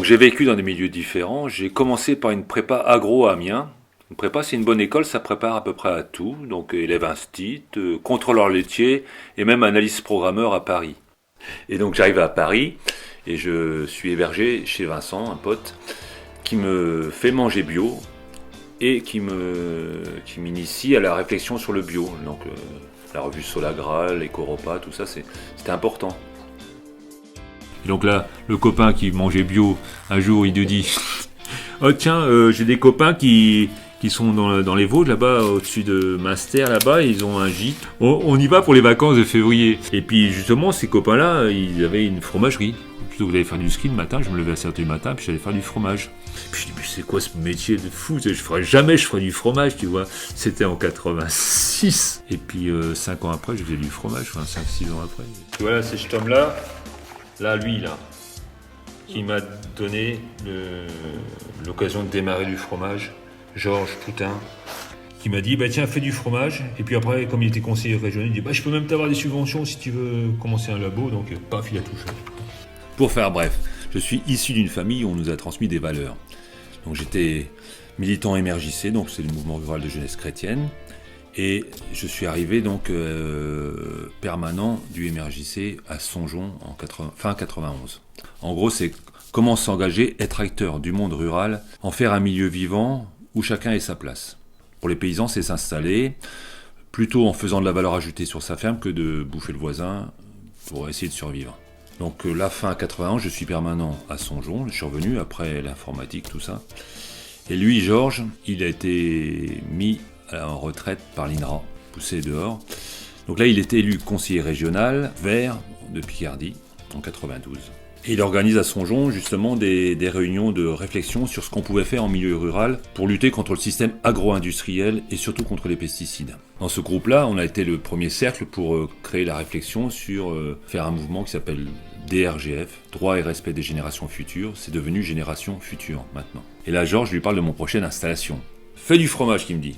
j'ai vécu dans des milieux différents. J'ai commencé par une prépa agro à Amiens. Une prépa, c'est une bonne école, ça prépare à peu près à tout. Donc élève instit, contrôleur laitier et même analyste programmeur à Paris. Et donc j'arrive à Paris et je suis hébergé chez Vincent, un pote, qui me fait manger bio et qui m'initie à la réflexion sur le bio. Donc la revue Solagra, l'éco-repas, tout ça, c'était important. Et donc là, le copain qui mangeait bio, un jour, il nous dit « Oh tiens, j'ai des copains qui sont dans les Vosges, là-bas, au-dessus de Münster, là-bas, ils ont un gîte. On y va pour les vacances de février. » Et puis justement, ces copains-là, ils avaient une fromagerie. Plutôt que d'aller faire du ski le matin, je me levais à 7h du matin, puis j'allais faire du fromage. Et puis je dis, mais c'est quoi ce métier de fou? Je ferais du fromage, tu vois. C'était en 86. Et puis 5 ans après, je faisais du fromage, enfin 5-6 ans après. Et voilà, c'est cet homme-là. Là, lui, qui m'a donné l'occasion de démarrer du fromage, Georges Poutin, qui m'a dit, bah tiens, fais du fromage. Et puis après, comme il était conseiller régional, il dit, bah je peux même t'avoir des subventions si tu veux commencer un labo. Donc, paf, il a tout fait. Pour faire bref, je suis issu d'une famille où on nous a transmis des valeurs. Donc j'étais militant MRJC, donc c'est le mouvement rural de jeunesse chrétienne. Et je suis arrivé donc permanent du MRJC à Songeon en fin 91. En gros, c'est comment s'engager, être acteur du monde rural, en faire un milieu vivant où chacun ait sa place. Pour les paysans, c'est s'installer, plutôt en faisant de la valeur ajoutée sur sa ferme que de bouffer le voisin pour essayer de survivre. Donc la fin 91, je suis permanent à Songeon, je suis revenu après l'informatique, tout ça. Et lui, Georges, il a été mis en retraite par l'INRA, poussé dehors. Donc là, il était élu conseiller régional vert de Picardie en 92. Et il organise à Songeon justement des réunions de réflexion sur ce qu'on pouvait faire en milieu rural pour lutter contre le système agro-industriel et surtout contre les pesticides. Dans ce groupe-là, on a été le premier cercle pour créer la réflexion sur faire un mouvement qui s'appelle DRGF, Droit et Respect des Générations Futures. C'est devenu Génération Future maintenant. Et là, Georges lui parle de mon prochaine installation. Fais du fromage, qu'il me dit.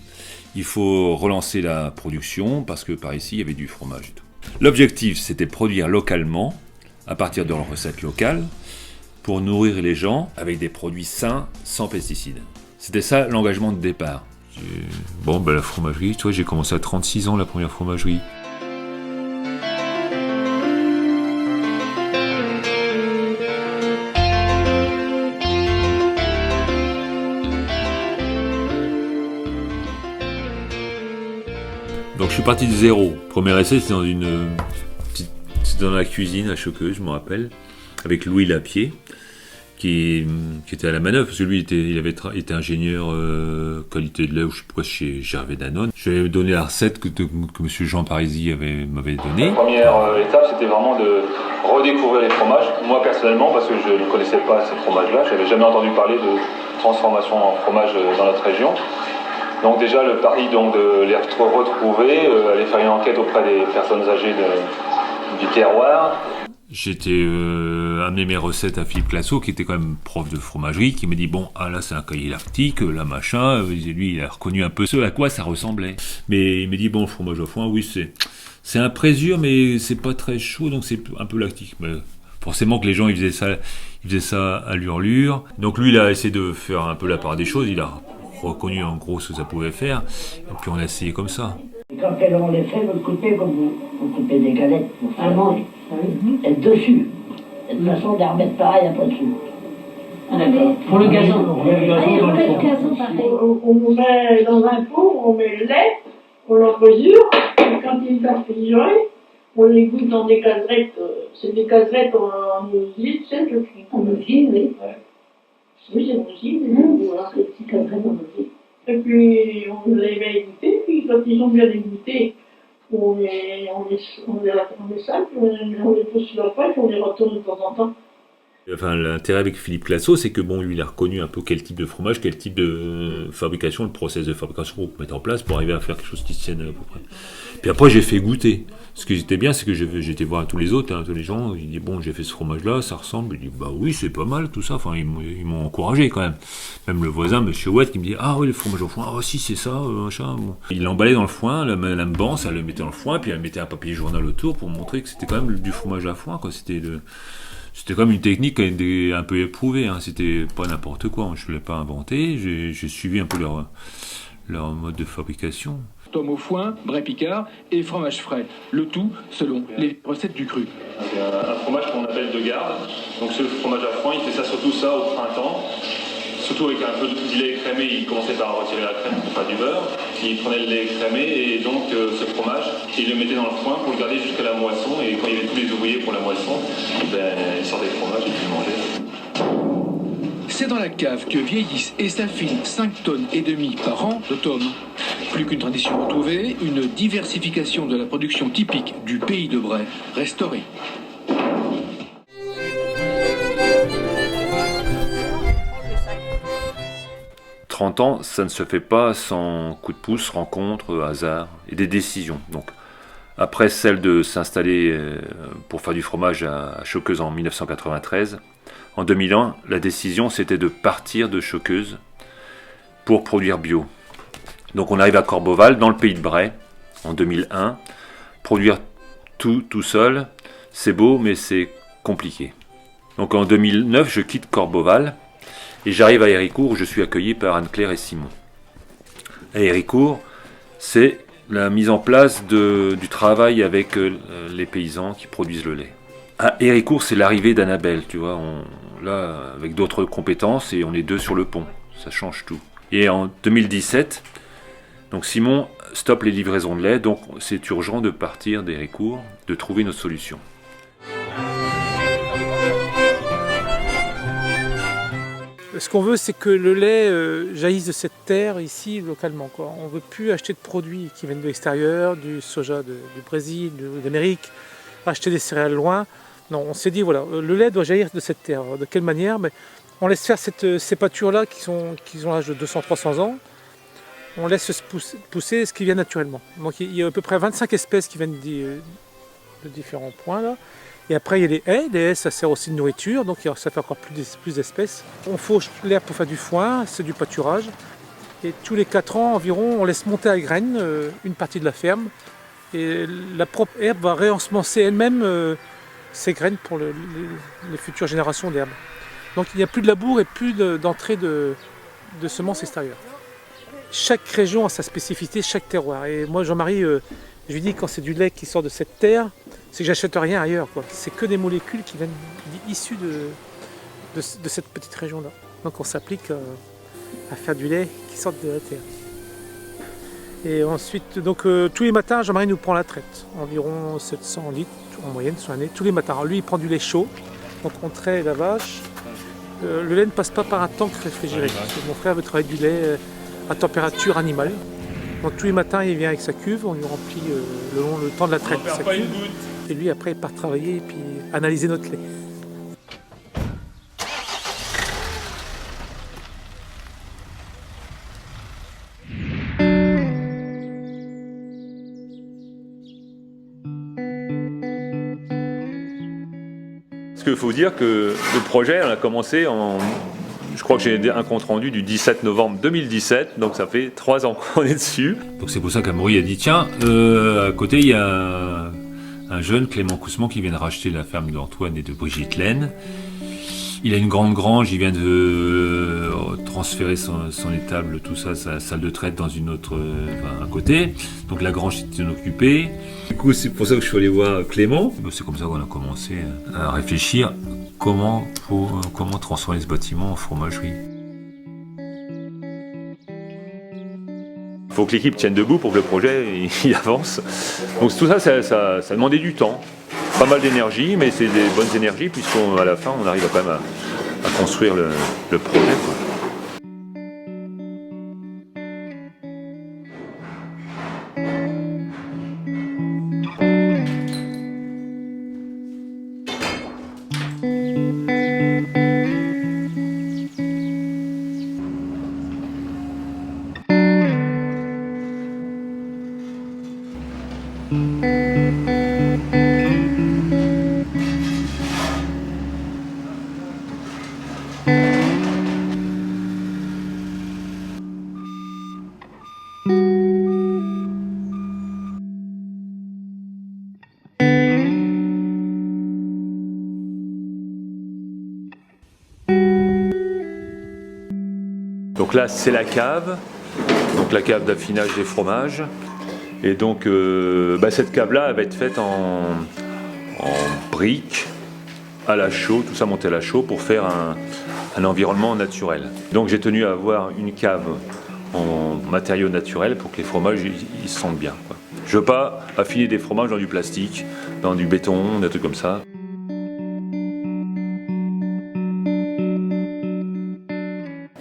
Il faut relancer la production parce que par ici, il y avait du fromage et tout. L'objectif, c'était produire localement, à partir de recettes locales, pour nourrir les gens avec des produits sains, sans pesticides. C'était ça l'engagement de départ. Bon, la fromagerie, tu vois, j'ai commencé à 36 ans la première fromagerie. Donc je suis parti de zéro. Premier essai, c'était dans la cuisine à Choqueuse, je me rappelle, avec Louis Lapier, qui était à la manœuvre, parce que lui, il avait été ingénieur qualité de lait, ou je sais pas, chez Gervais Danone. Je lui ai donné la recette que M. Jean Parisi m'avait donnée. La première étape, c'était vraiment de redécouvrir les fromages. Moi, personnellement, parce que je ne connaissais pas ces fromages-là, je n'avais jamais entendu parler de transformation en fromage dans notre région. Donc déjà, le pari donc, de les retrouver, aller faire une enquête auprès des personnes âgées du terroir. J'étais amené mes recettes à Philippe Classo, qui était quand même prof de fromagerie, qui m'a dit, bon, là c'est un cahier lactique, là machin, lui il a reconnu un peu ce à quoi ça ressemblait. Mais il m'a dit, bon, le fromage au foin, oui, c'est un présure, mais c'est pas très chaud, donc c'est un peu lactique. Mais forcément que les gens, ils faisaient ça à l'hurlure. Donc lui, il a essayé de faire un peu la part des choses, il a reconnu en gros ce que ça pouvait faire, et puis on a essayé comme ça. Quand on les fait, vous le coupez comme vous coupez des galettes pour faire manger. Et dessus. Et de façon de les remettre pareil après dessus. Ah, d'accord. Pour le gazon. On met dans un pot, on met le lait, on l'embrasure, et quand il va figurer, on les goûte dans des caserettes. C'est des caserettes en usine, c'est le cri. En usine, oui. Ouais. Oui, c'est en usine. Voilà, les petits caserettes en usine. Et puis on les met égouttés, puis quand ils sont bien égouttés, on les sac, on les pose sur la poêle, on les retourne de temps en temps. Enfin, l'intérêt avec Philippe Classo, c'est que bon, lui, il a reconnu un peu quel type de fromage, quel type de fabrication, le process de fabrication qu'on peut mettre en place pour arriver à faire quelque chose qui se tienne à peu près. Puis après, j'ai fait goûter. Ce qui était bien, c'est que j'étais voir tous les autres, tous les gens. Ils disaient, bon, j'ai fait ce fromage-là, ça ressemble. Je dis, bah oui, c'est pas mal, tout ça. Enfin, ils m'ont encouragé quand même. Même le voisin, monsieur Ouette, qui me dit, ah oui, le fromage au foin, ah si, c'est ça, machin. Bon. Il l'emballait dans le foin, Madame Bance, elle le mettait dans le foin, puis elle mettait un papier journal autour pour montrer que c'était quand même du fromage à foin, quoi. C'était C'était comme une technique un peu éprouvée, hein. C'était pas n'importe quoi, je ne l'ai pas inventé, j'ai suivi un peu leur mode de fabrication. Tome au foin, bray picard et fromage frais. Le tout selon les recettes du cru. C'est un fromage qu'on appelle de garde. Donc ce fromage à foin, il fait ça surtout ça au printemps. Surtout avec un peu de lait écrémé, il commençait par retirer la crème pour faire du beurre. Il prenait le lait écrémé et donc ce fromage, il le mettait dans le foin pour le garder jusqu'à la moisson. Et quand il y avait tous les ouvriers pour la moisson, il sortait le fromage et puis il mangeait. C'est dans la cave que vieillissent et s'affinent 5 tonnes et demie par an de tomes. Plus qu'une tradition retrouvée, une diversification de la production typique du pays de Bray restaurée. « 30 ans, ça ne se fait pas sans coup de pouce, rencontres, hasard et des décisions. Donc, après celle de s'installer pour faire du fromage à Choqueuse en 1993, en 2001, la décision c'était de partir de Choqueuse pour produire bio. Donc on arrive à Corbeauval, dans le pays de Bray, en 2001. Produire tout seul, c'est beau, mais c'est compliqué. Donc en 2009, je quitte Corbeauval et j'arrive à Héricourt où je suis accueilli par Anne-Claire et Simon. À Héricourt, c'est la mise en place du travail avec les paysans qui produisent le lait. À Héricourt, c'est l'arrivée d'Annabelle, tu vois, là, avec d'autres compétences, et on est deux sur le pont, ça change tout. Et en 2017, donc Simon stoppe les livraisons de lait, donc c'est urgent de partir d'Héricourt, de trouver notre solution. Ce qu'on veut, c'est que le lait jaillisse de cette terre ici, localement, quoi. On ne veut plus acheter de produits qui viennent de l'extérieur, du soja du Brésil, d'Amérique, acheter des céréales loin. Non, on s'est dit, voilà, le lait doit jaillir de cette terre. De quelle manière? Mais on laisse faire ces pâtures-là qui ont l'âge de 200-300 ans. On laisse pousser ce qui vient naturellement. Donc il y a à peu près 25 espèces qui viennent de différents points là. Et après il y a les haies. Les haies, ça sert aussi de nourriture, donc ça fait encore plus d'espèces. On fauche l'herbe pour faire du foin, c'est du pâturage. Et tous les 4 ans environ, on laisse monter à graines une partie de la ferme. Et la propre herbe va réensemencer elle-même ces graines pour les futures générations d'herbes. Donc il n'y a plus de labour et plus d'entrée de semences extérieures. Chaque région a sa spécificité, chaque terroir. Et moi, Jean-Marie, je lui dis quand c'est du lait qui sort de cette terre, c'est que j'achète rien ailleurs, quoi. C'est que des molécules qui viennent issues de cette petite région-là. Donc on s'applique à faire du lait qui sort de la terre. Et ensuite, donc tous les matins, Jean-Marie nous prend la traite, environ 700 litres en moyenne sur l'année, tous les matins. Alors lui, il prend du lait chaud, donc on traite la vache. Le lait ne passe pas par un tank réfrigéré. Parce que mon frère veut travailler du lait à température animale. Donc tous les matins, il vient avec sa cuve, on lui remplit le temps de la traite sa cuve. Et lui, après, il part travailler et puis analyser notre lait. Parce qu'il faut dire que le projet, on a commencé je crois que j'ai un compte rendu du 17 novembre 2017, donc ça fait 3 ans qu'on est dessus. Donc c'est pour ça qu'Amaury a dit, tiens, à côté il y a un jeune, Clément Coussemont, qui vient de racheter la ferme d'Antoine et de Brigitte Laine. Il a une grande grange, il vient de transférer son étable, tout ça, sa salle de traite dans une autre, à côté. Donc la grange était occupée. Du coup, c'est pour ça que je suis allé voir Clément. C'est comme ça qu'on a commencé à réfléchir comment transformer ce bâtiment en fromagerie. Il faut que l'équipe tienne debout pour que le projet il avance. Donc tout ça, ça demandait du temps. Pas mal d'énergie, mais c'est des bonnes énergies, puisqu'à la fin, on arrive quand même à construire le projet, quoi. Donc là, c'est la cave d'affinage des fromages. Et donc, cette cave-là, elle va être faite en briques, à la chaux, tout ça monté à la chaux pour faire un environnement naturel. Donc j'ai tenu à avoir une cave en matériaux naturels pour que les fromages ils se sentent bien, quoi. Je veux pas affiner des fromages dans du plastique, dans du béton, des trucs comme ça.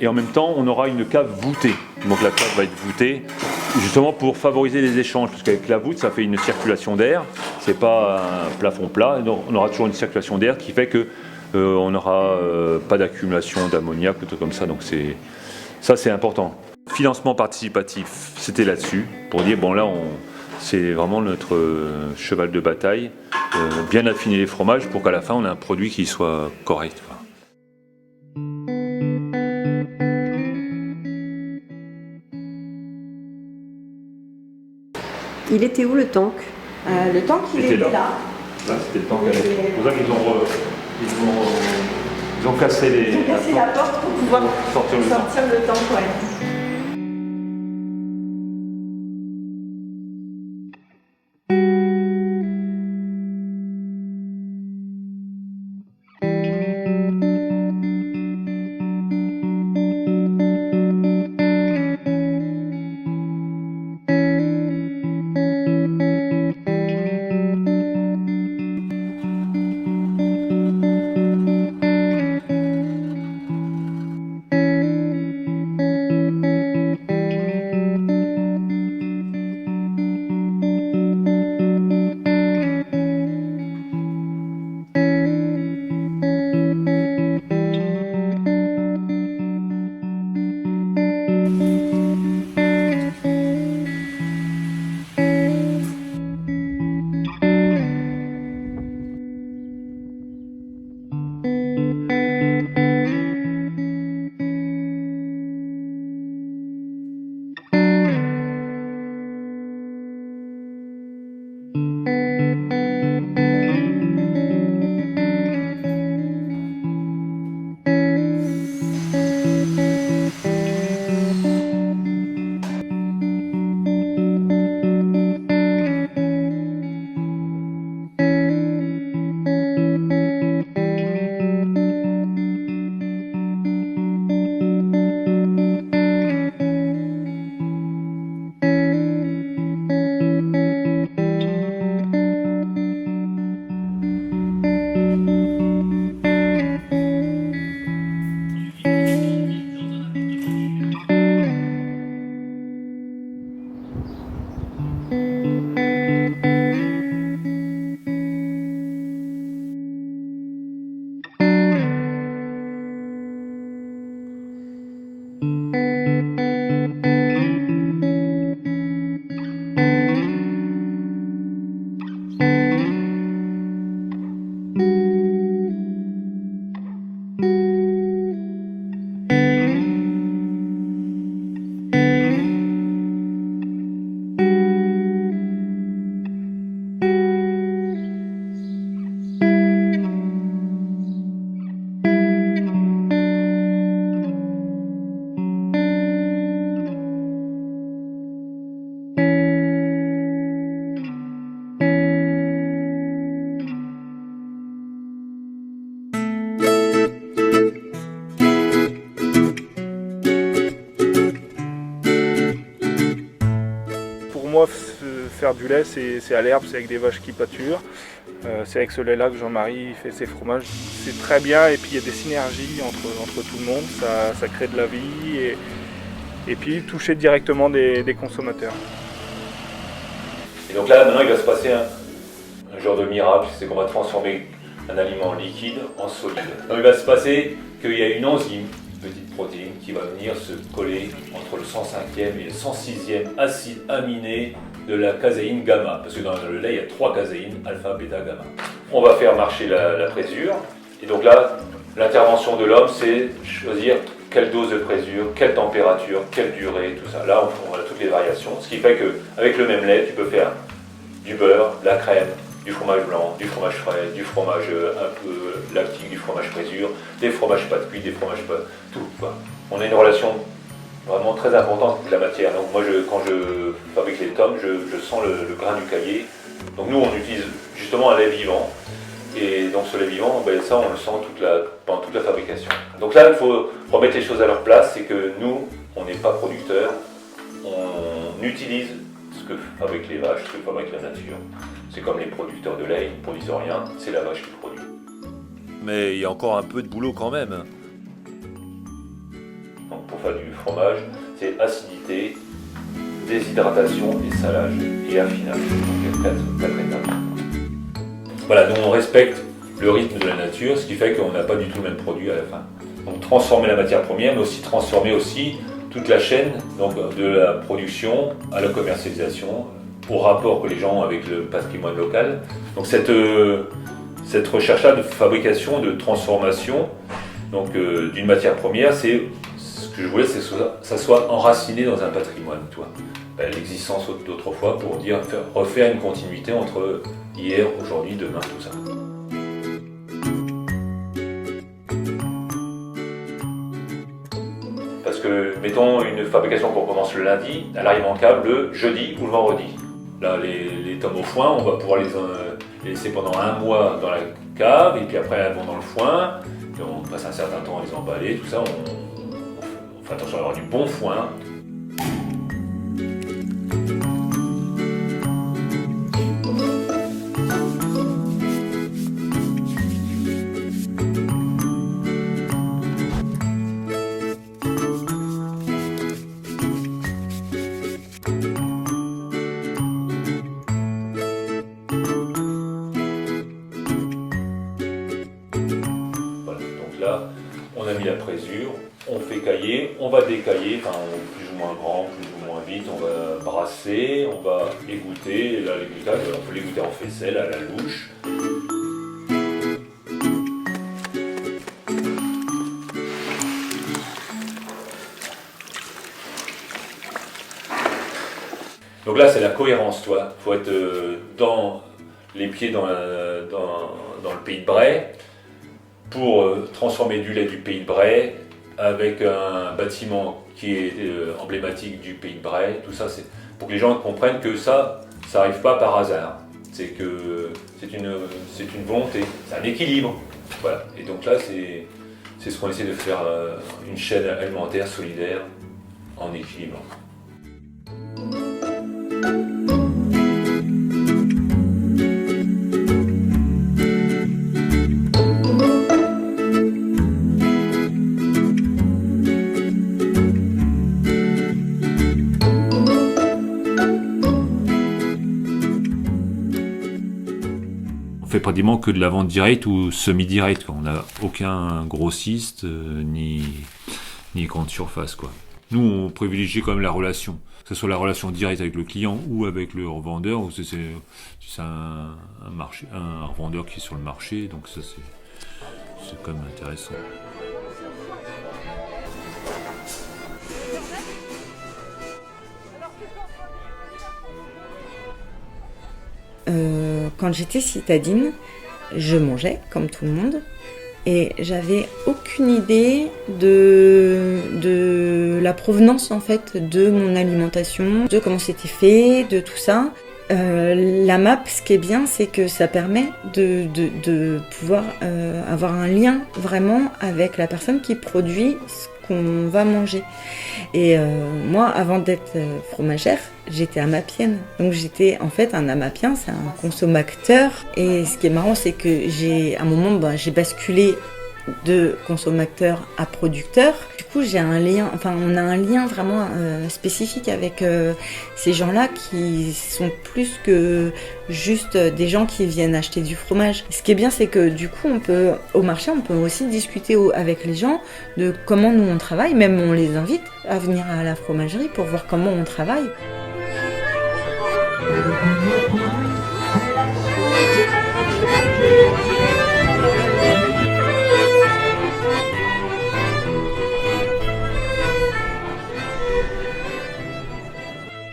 Et en même temps, on aura une cave voûtée. Donc la cave va être voûtée justement pour favoriser les échanges, parce qu'avec la voûte, ça fait une circulation d'air. C'est pas un plafond plat. Donc on aura toujours une circulation d'air qui fait que on n'aura pas d'accumulation d'ammoniac ou tout comme ça. Donc c'est important. Financement participatif, c'était là-dessus pour dire bon là c'est vraiment notre cheval de bataille, bien affiner les fromages pour qu'à la fin on ait un produit qui soit correct, quoi. Il était où le tank? Le tank, il était là. Là, c'était le tank. C'est pour ça qu'ils ont cassé la porte pour pouvoir sortir le tank. Ouais. moi, faire du lait, c'est à l'herbe, c'est avec des vaches qui pâturent. C'est avec ce lait-là que Jean-Marie fait ses fromages. C'est très bien et puis il y a des synergies entre tout le monde, ça crée de la vie et puis toucher directement des consommateurs. Et donc là, maintenant, il va se passer un genre de miracle, c'est qu'on va transformer un aliment liquide en solide. Donc il va se passer qu'il y a une enzyme, une petite protéine, qui va venir se coller entre le 105e et le 106e acide aminé de la caséine gamma, parce que dans le lait, il y a 3 caséines, alpha, bêta, gamma. On va faire marcher la présure, et donc là, l'intervention de l'homme, c'est choisir quelle dose de présure, quelle température, quelle durée, tout ça. Là, on a toutes les variations, ce qui fait qu'avec le même lait, tu peux faire du beurre, de la crème, du fromage blanc, du fromage frais, du fromage un peu lactique, du fromage présure, des fromages pas cuits, des fromages pas... tout, quoi. On a une relation vraiment très importante de la matière. Donc moi, quand je fabrique les tomes, je sens le grain du cahier. Donc nous, on utilise justement un lait vivant. Et donc ce lait vivant, ça, on le sent pendant toute la fabrication. Donc là, il faut remettre les choses à leur place. C'est que nous, on n'est pas producteurs. On utilise ce que fabriquent les vaches, ce que fabrique la nature. C'est comme les producteurs de lait, ils ne produisent rien, c'est la vache qui produit. Mais il y a encore un peu de boulot quand même. Donc pour faire du fromage, c'est acidité, déshydratation et salage et affinage. Donc il y a quatre étapes. Voilà, donc on respecte le rythme de la nature, ce qui fait qu'on n'a pas du tout le même produit à la fin. Donc transformer la matière première, mais aussi transformer toute la chaîne, donc de la production à la commercialisation, au rapport que les gens ont avec le patrimoine local. Donc cette recherche-là de fabrication, de transformation donc d'une matière première, ce que je voulais, c'est que ça soit enraciné dans un patrimoine, l'existence d'autrefois, pour refaire une continuité entre hier, aujourd'hui, demain, tout ça. Parce que, mettons, une fabrication qu'on commence le lundi, elle arrive en cave le jeudi ou le vendredi. Là, les tomes au foin, on va pouvoir les laisser pendant un mois dans la cave, et puis après, elles vont dans le foin, et on passe un certain temps à les emballer, tout ça, on fait attention à avoir du bon foin. Là, on a mis la présure, on fait cailler, on va décailler, plus ou moins grand, plus ou moins vite, on va brasser, on va égoutter, et là l'égouttage, on peut l'égoutter en faisselle, à la louche. Donc là c'est la cohérence, faut être dans les pieds dans le pays de Bray, pour transformer du lait du pays de Bray avec un bâtiment qui est emblématique du pays de Bray. Tout ça, c'est pour que les gens comprennent que ça n'arrive pas par hasard. C'est une volonté, c'est un équilibre. Voilà. Et donc là, c'est ce qu'on essaie de faire, une chaîne alimentaire solidaire en équilibre. On fait pratiquement que de la vente directe ou semi-directe. On n'a aucun grossiste ni grande surface. Nous, on privilégie quand même la relation. Que ce soit la relation directe avec le client ou avec le revendeur. Ou c'est un revendeur qui est sur le marché. Donc ça, c'est quand même intéressant. Quand j'étais citadine, je mangeais comme tout le monde et j'avais aucune idée de la provenance en fait de mon alimentation, de comment c'était fait, de tout ça. La map, ce qui est bien, c'est que ça permet de pouvoir avoir un lien vraiment avec la personne qui produit ce qu'on va manger. Et moi, avant d'être fromagère, j'étais amapienne. Donc j'étais en fait un amapien, c'est un consommateur. Et ce qui est marrant, c'est que à un moment, j'ai basculé de consommateur à producteur. Du coup, on a un lien vraiment spécifique avec ces gens-là qui sont plus que juste des gens qui viennent acheter du fromage. Ce qui est bien, c'est que du coup, au marché, on peut aussi discuter avec les gens de comment nous on travaille. Même on les invite à venir à la fromagerie pour voir comment on travaille.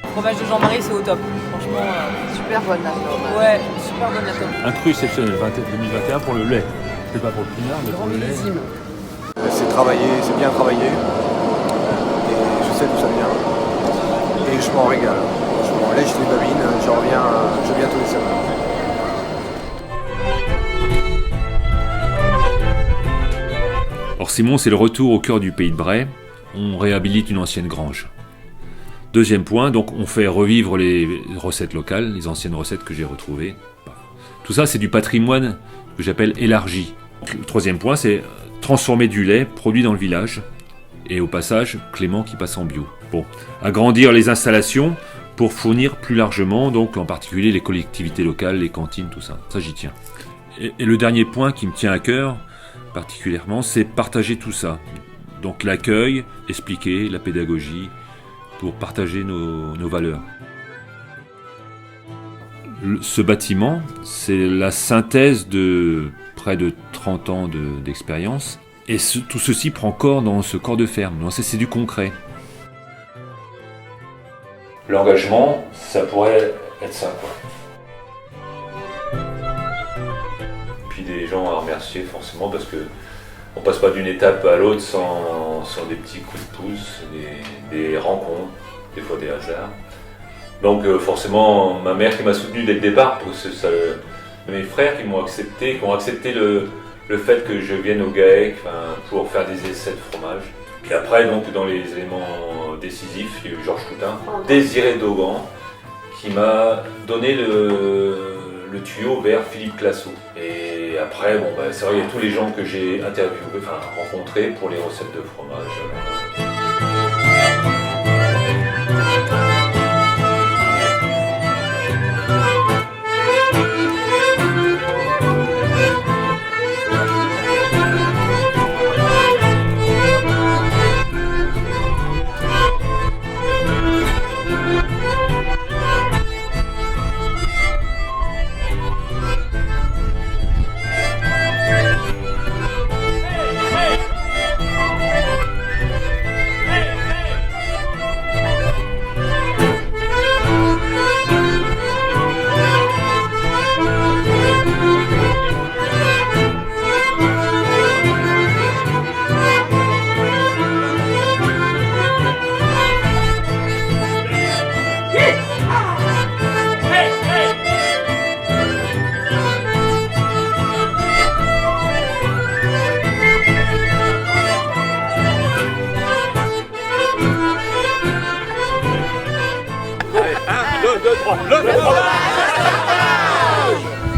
Le fromage de Jean-Marie, c'est au top. Franchement, Super bonne la tome. ouais, super bonne la tome. Un cru exceptionnel 2021 pour le lait. C'est pas pour le pinard, mais pour le lait. C'est travaillé, c'est bien travaillé. Et je sais d'où ça vient. Et je m'en régale. Je m'en lèche les babines, je viens tous les semaines. Alors Simon, c'est le retour au cœur du pays de Bray. On réhabilite une ancienne grange. Deuxième point, donc on fait revivre les recettes locales, les anciennes recettes que j'ai retrouvées. Tout ça, c'est du patrimoine que j'appelle élargi. Le troisième point, c'est transformer du lait produit dans le village. Et au passage, Clément qui passe en bio. Bon, agrandir les installations pour fournir plus largement, donc en particulier les collectivités locales, les cantines, tout ça. Ça, j'y tiens. Et le dernier point qui me tient à cœur, particulièrement, c'est partager tout ça. Donc l'accueil, expliquer, la pédagogie, pour partager nos valeurs. Ce bâtiment, c'est la synthèse de près de 30 ans d'expérience. Et tout ceci prend corps dans ce corps de ferme. Donc c'est du concret. L'engagement, ça pourrait être ça, quoi. Puis des gens à remercier forcément parce que on passe pas d'une étape à l'autre sans des petits coups de pouce, des rencontres, des fois des hasards. Donc forcément, ma mère qui m'a soutenu dès le départ, mes frères qui m'ont accepté, qui ont accepté le fait que je vienne au GAEC pour faire des essais de fromage. Puis après, donc, dans les éléments décisifs, il y a eu Georges Coutin, Désiré Dogan, qui m'a donné le tuyau vers Philippe Classo. Et après, bon, c'est vrai, il y a tous les gens que j'ai rencontrés pour les recettes de fromage.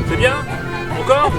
C'est bien? Encore?